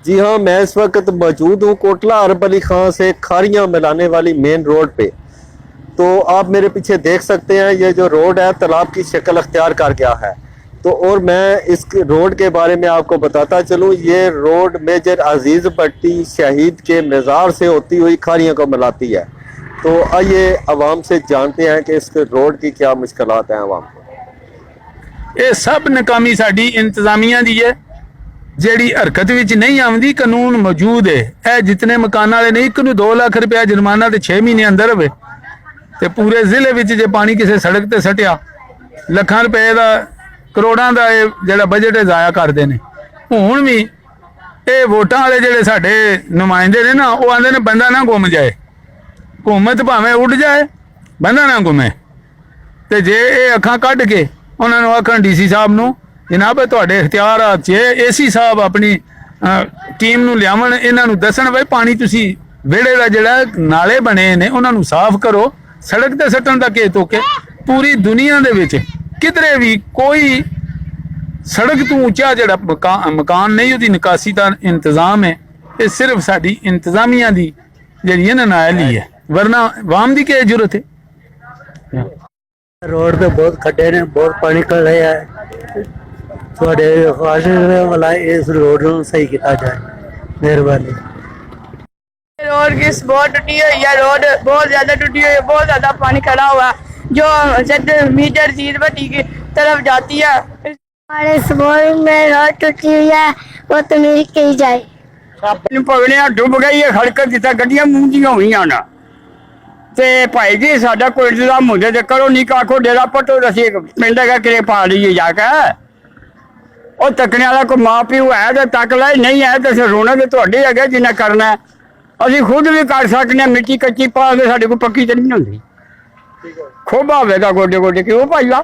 जी हाँ, मैं इस वक्त मौजूद हूँ कोटला अरब अली खां से खारियाँ मिलाने वाली मेन रोड पे। तो आप मेरे पीछे देख सकते हैं ये जो रोड है तालाब की शक्ल अख्तियार कर गया है। तो और मैं इस रोड के बारे में आपको बताता चलूँ, ये रोड मेजर अजीज भट्टी शहीद के मज़ार से होती हुई खारियाँ को मिलाती है। तो आइए आवाम से जानते हैं कि इस रोड की क्या मुश्किलात हैं आवाम को। ये सब नाकामी साडी इंतजामिया दी है ਜਿਹੜੀ हरकत विच नहीं आउंदी। कानून मौजूद है, ਇਹ जितने मकान वाले नहीं, एक नूं 2 लाख रुपया जुर्माना ते 6 महीने अंदर होवे ते पूरे जिले विच जे पानी किसी सड़क ते सटिया ਲੱਖਾਂ रुपए ਦਾ ਕਰੋੜਾਂ ਦਾ ਇਹ ਜਿਹੜਾ ਬਜਟ ਜ਼ਾਇਆ ਕਰਦੇ ਨੇ। ਹੁਣ ਵੀ ਇਹ ਵੋਟਾਂ ਵਾਲੇ ਜਿਹੜੇ ਸਾਡੇ ਨੁਮਾਇੰਦੇ ਨੇ ਨਾ, ਉਹ ਆਂਦੇ ਨੇ ਬੰਦਾ ਨਾ ਗੁੰਮ ਜਾਏ, हुकूमत भावें उड़ जाए बंदा ना गुमे। ਤੇ ਜੇ ਇਹ ਅੱਖਾਂ ਕੱਢ ਕੇ ਉਹਨਾਂ ਨੂੰ ਆਖਣ ਡੀਸੀ ਸਾਹਿਬ ਨੂੰ जनाब तुहाडे इख्तियारात च एसी साहब अपनी टीम नूं लियावन, इन्हां नूं दसन भाई पानी तुसी वेड़े दा जिहड़ा नाले बने ने उन्हां नूं साफ करो, सड़क ते सट्टण दा के तोके। पूरी दुनिया दे विच किधरे भी कोई सड़क तो ऊंचा जिहड़ा मकान नहीं, उहदी निकासी दा इंतजाम है। ये सिर्फ साडी इंतजामिया दी जिहड़ी है ना नाली है, वरना वाम दी क्या जरूरत है। रोड पे बहुत खड्डे ने, बहुत पानी निकल रहा है। थोड़े वाला इस रोड को सही किया जाए, मेहरबानी। रोड की बहुत टूटी हुई है, रोड बहुत ज्यादा टूटी हुई है, बहुत ज्यादा पानी खड़ा हुआ है जो मीटर चीज भट्टी की तरफ जाती है। हमारे स्कूल में रोड टूटी हुई है, वो तो मेरी की जाए। पगड़िया डुब गई है, खड़क जितना गड्डियां मूंदियां हुई ना ते भाई जी साडा कोई इंतजाम होंदे ते करो, नहीं आखो डेरा पटो असीं पिंड है किरे पा लीए जाके। और तकने वाला कोई माँ प्यो है तो तक ले, नहीं है तो असीं रोना तो तुहाडे है जिन्हें करना है। असीं खुद भी कर सकते हैं, मिट्टी कच्ची पा के साडे कोल पक्की तो नहीं होंदी। खोबा होगा गोडे गोडे क्यों भाई ला।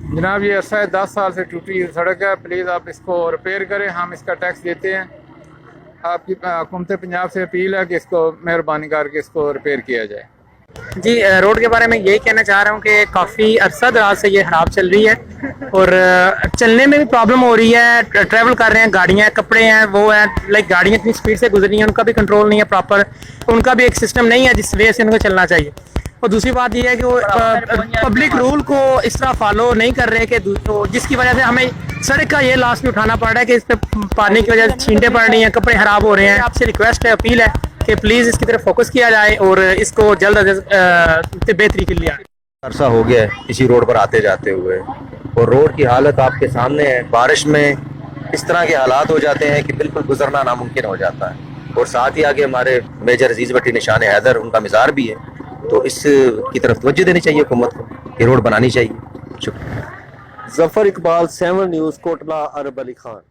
जनाब ये ऐसा है 10 साल से टूटी सड़क है, प्लीज़ आप इसको रिपेयर करें, हम इसका टैक्स देते हैं। आपकी हुकूमत पंजाब से अपील है कि इसको मेहरबानी करके इसको रिपेयर किया जाए। जी रोड के बारे में यही कहना चाह रहा हूँ कि काफ़ी अरसा दराज से ये खराब चल रही है और चलने में भी प्रॉब्लम हो रही है। ट्रैवल कर रहे हैं, गाड़ियाँ कपड़े हैं वो हैं, लाइक गाड़ियाँ इतनी स्पीड से गुजर रही हैं, उनका भी कंट्रोल नहीं है प्रॉपर, उनका भी एक सिस्टम नहीं है जिस वे से उनको चलना चाहिए। और दूसरी बात यह है कि वो पब्लिक रूल को इस तरह फॉलो नहीं कर रहे कि जिसकी वजह से हमें सड़क का ये लॉस भी उठाना पड़ रहा है कि इस पर पानी की वजह से छींटे पड़ रही हैं, कपड़े खराब हो रहे हैं। आपसे रिक्वेस्ट है, अपील है कि प्लीज़ इसकी तरफ फोकस किया जाए और इसको जल्द अज जल्द बेहतरी के लिए। अरसा हो गया है इसी रोड पर आते जाते हुए और रोड की हालत आपके सामने है। बारिश में इस तरह के हालात हो जाते हैं कि बिल्कुल गुजरना नामुमकिन हो जाता है। और साथ ही आगे हमारे मेजर अजीज भट्टी निशान हैदर, उनका मज़ार भी है, तो इस की तरफ तवज्जो देनी चाहिए हुकूमत को, ये रोड बनानी चाहिए। शुक्रिया। जफर इकबाल, 7 न्यूज़, कोटला अरब अली खान।